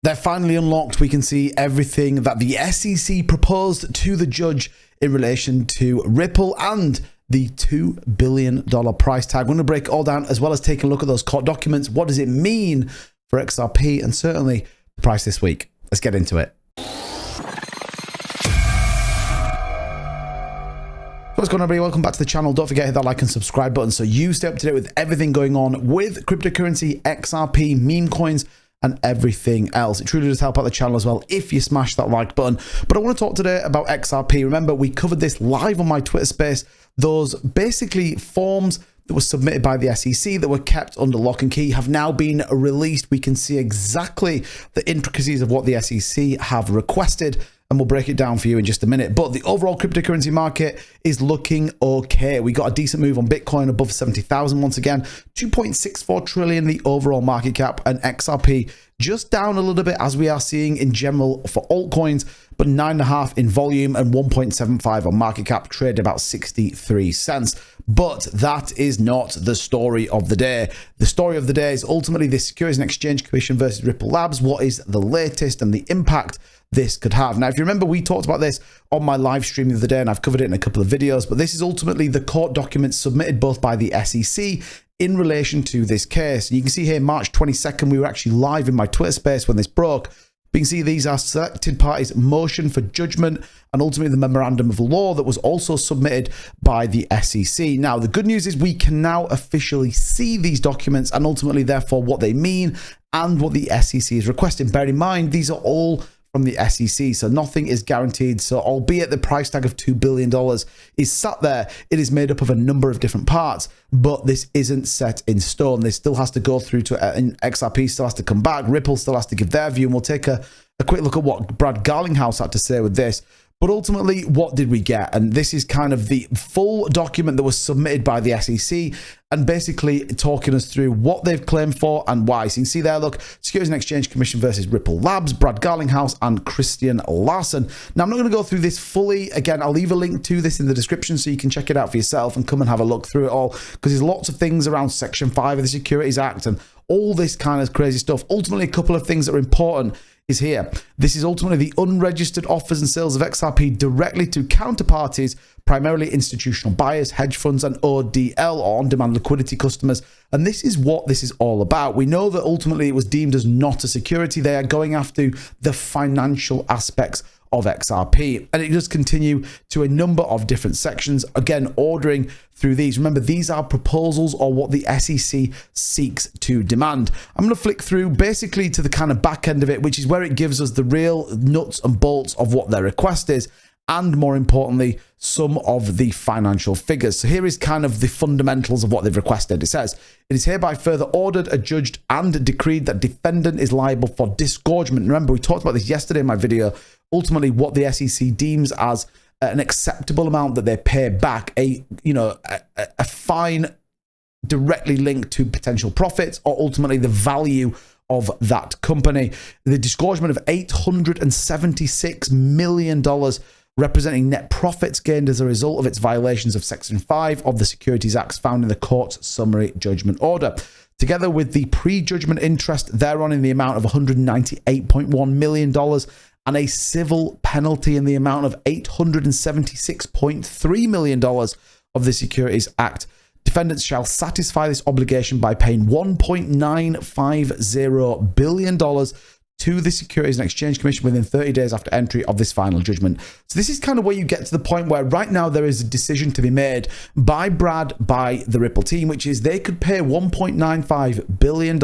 They're finally unlocked. We can see everything that the SEC proposed to the judge in relation to Ripple and the $2 billion price tag. We're going to break it all down, as well as take a look at those court documents. What does it mean for XRP and certainly the price this week? Let's get into it. What's going on, everybody? Welcome back to the channel. Don't forget to hit that like and subscribe button so you stay up to date with everything going on with cryptocurrency, XRP, meme coins, and everything else. It truly does help out the channel as well if you smash that like button. But I want to talk today about XRP. Remember, we covered this live on my Twitter space. Those basically forms that were submitted by the SEC that were kept under lock and key have now been released. We can see exactly the intricacies of what the SEC have requested, and we'll break it down for you in just a minute. But the overall cryptocurrency market is looking okay. We got a decent move on Bitcoin above 70,000 once again, 2.64 trillion the overall market cap, and XRP just down a little bit, as we are seeing in general for altcoins, but 9.5 in volume and 1.75 on market cap, trade about 63 cents. But that is not the story of the day. The story of the day is ultimately the Securities and Exchange Commission versus Ripple Labs. What is the latest and the impact this could have? Now, if you remember, we talked about this on my live stream the other day, and I've covered it in a couple of videos, but this is ultimately the court documents submitted both by the SEC in relation to this case. And you can see here, March 22nd, we were actually live in my Twitter space when this broke. You can see these are selected parties' motion for judgment and ultimately the memorandum of law that was also submitted by the SEC. Now, the good news is we can now officially see these documents and ultimately, therefore, what they mean and what the SEC is requesting. Bear in mind, these are all from the SEC, so nothing is guaranteed. So albeit the price tag of $2 billion is sat there, it is made up of a number of different parts, but this isn't set in stone. This still has to go through to XRP, still has to come back, Ripple still has to give their view, and we'll take a quick look at what Brad Garlinghouse had to say with this. But ultimately, what did we get? And this is kind of the full document that was submitted by the SEC and basically talking us through what they've claimed for and why. So you can see there, look, Securities and Exchange Commission versus Ripple Labs, Brad Garlinghouse and Christian Larson. Now, I'm not going to go through this fully. Again, I'll leave a link to this in the description so you can check it out for yourself and come and have a look through it all, because there's lots of things around Section 5 of the Securities Act and all this kind of crazy stuff. Ultimately, a couple of things that are important is here. This is ultimately the unregistered offers and sales of XRP directly to counterparties, primarily institutional buyers, hedge funds, and ODL, or on-demand liquidity customers. And this is what this is all about. We know that ultimately it was deemed as not a security. They are going after the financial aspects of XRP, and it does continue to a number of different sections, again ordering through these. Remember, these are proposals or what the SEC seeks to demand. I'm going to flick through basically to the kind of back end of it, which is where it gives us the real nuts and bolts of what their request is, and more importantly, some of the financial figures. So here is kind of the fundamentals of what they've requested. It says, it is hereby further ordered, adjudged, and decreed that defendant is liable for disgorgement. Remember, we talked about this yesterday in my video. Ultimately, what the SEC deems as an acceptable amount that they pay back, a fine directly linked to potential profits or ultimately the value of that company. The disgorgement of $876 million, representing net profits gained as a result of its violations of Section 5 of the Securities Acts found in the court's summary judgment order, together with the pre-judgment interest thereon in the amount of $198.1 million and a civil penalty in the amount of $876.3 million of the Securities Act. Defendants shall satisfy this obligation by paying $1.950 billion to the Securities and Exchange Commission within 30 days after entry of this final judgment. So this is kind of where you get to the point where right now there is a decision to be made by Brad, by the Ripple team, which is they could pay $1.95 billion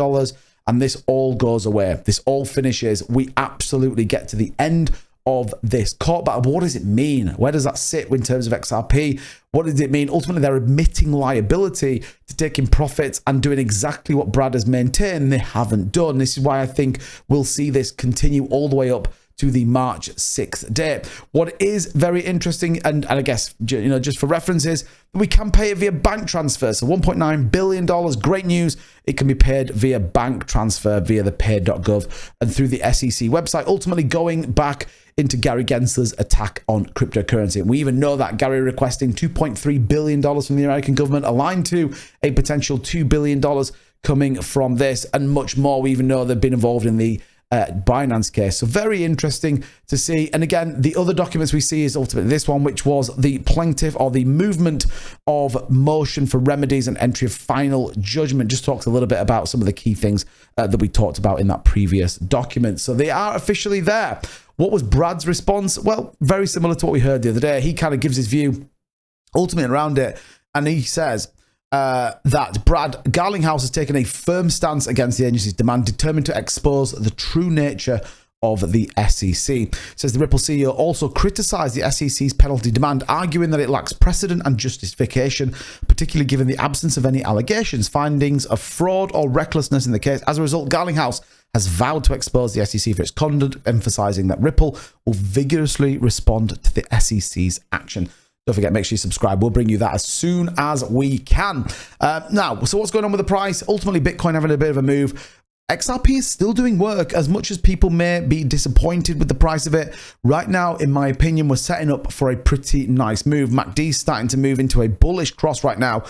and this all goes away. This all finishes. We absolutely get to the end of this court battle. But what does it mean? Where does that sit in terms of XRP? What does it mean? Ultimately, they're admitting liability to taking profits and doing exactly what Brad has maintained they haven't done. This is why I think we'll see this continue all the way up to the March 6th date. What is very interesting, and I guess, just for references, we can pay it via bank transfer. So $1.9 billion, great news. It can be paid via bank transfer via the pay.gov and through the SEC website, ultimately going back into Gary Gensler's attack on cryptocurrency. And we even know that Gary requesting $2.3 billion from the American government, aligned to a potential $2 billion coming from this and much more. We even know they've been involved in the Binance case. So very interesting to see. And again, the other documents we see is ultimately this one, which was the plaintiff or the movement of motion for remedies and entry of final judgment. Just talks a little bit about some of the key things that we talked about in that previous document. So they are officially there. What was Brad's response? Well, very similar to what we heard the other day. He kind of gives his view ultimately around it. And he says, that Brad Garlinghouse has taken a firm stance against the agency's demand, determined to expose the true nature of the SEC. Says the Ripple CEO also criticized the SEC's penalty demand, arguing that it lacks precedent and justification, particularly given the absence of any allegations, findings of fraud or recklessness in the case. As a result, Garlinghouse has vowed to expose the SEC for its conduct, emphasizing that Ripple will vigorously respond to the SEC's action. Don't forget, make sure you subscribe. We'll bring you that as soon as we can. Now, so what's going on with the price? Ultimately, Bitcoin having a bit of a move. XRP is still doing work, as much as people may be disappointed with the price of it. Right now, in my opinion, we're setting up for a pretty nice move. MACD is starting to move into a bullish cross right now,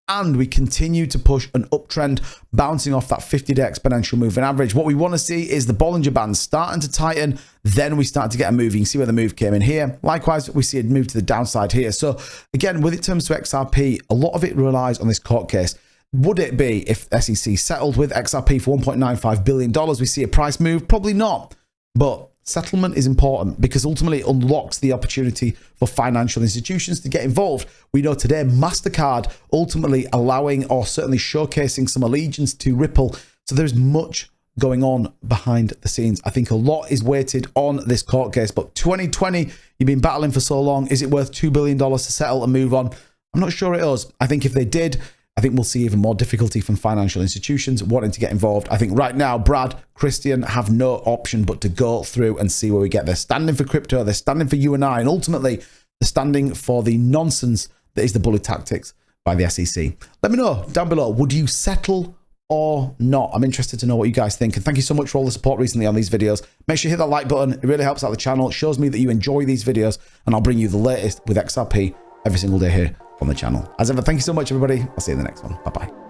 and we continue to push an uptrend, bouncing off that 50-day exponential moving average. What we want to see is the Bollinger Band starting to tighten, then we start to get a move. You can see where the move came in here. Likewise, we see a move to the downside here. So again, with it comes to XRP, a lot of it relies on this court case. Would it be if SEC settled with XRP for $1.95 billion, we see a price move? Probably not. But settlement is important because ultimately it unlocks the opportunity for financial institutions to get involved. We know today MasterCard ultimately allowing or certainly showcasing some allegiance to Ripple. So there's much going on behind the scenes. I think a lot is weighted on this court case, but 2020, you've been battling for so long. Is it worth $2 billion to settle and move on? I'm not sure it is. I think if they did, I think we'll see even more difficulty from financial institutions wanting to get involved. I think right now, Brad, Christian have no option but to go through and see where we get. They're standing for crypto, they're standing for you and I, and ultimately, they're standing for the nonsense that is the bully tactics by the SEC. Let me know down below, would you settle or not? I'm interested to know what you guys think. And thank you so much for all the support recently on these videos. Make sure you hit that like button. It really helps out the channel. It shows me that you enjoy these videos, and I'll bring you the latest with XRP every single day here on the channel. As ever, thank you so much, everybody. I'll see you in the next one. Bye-bye.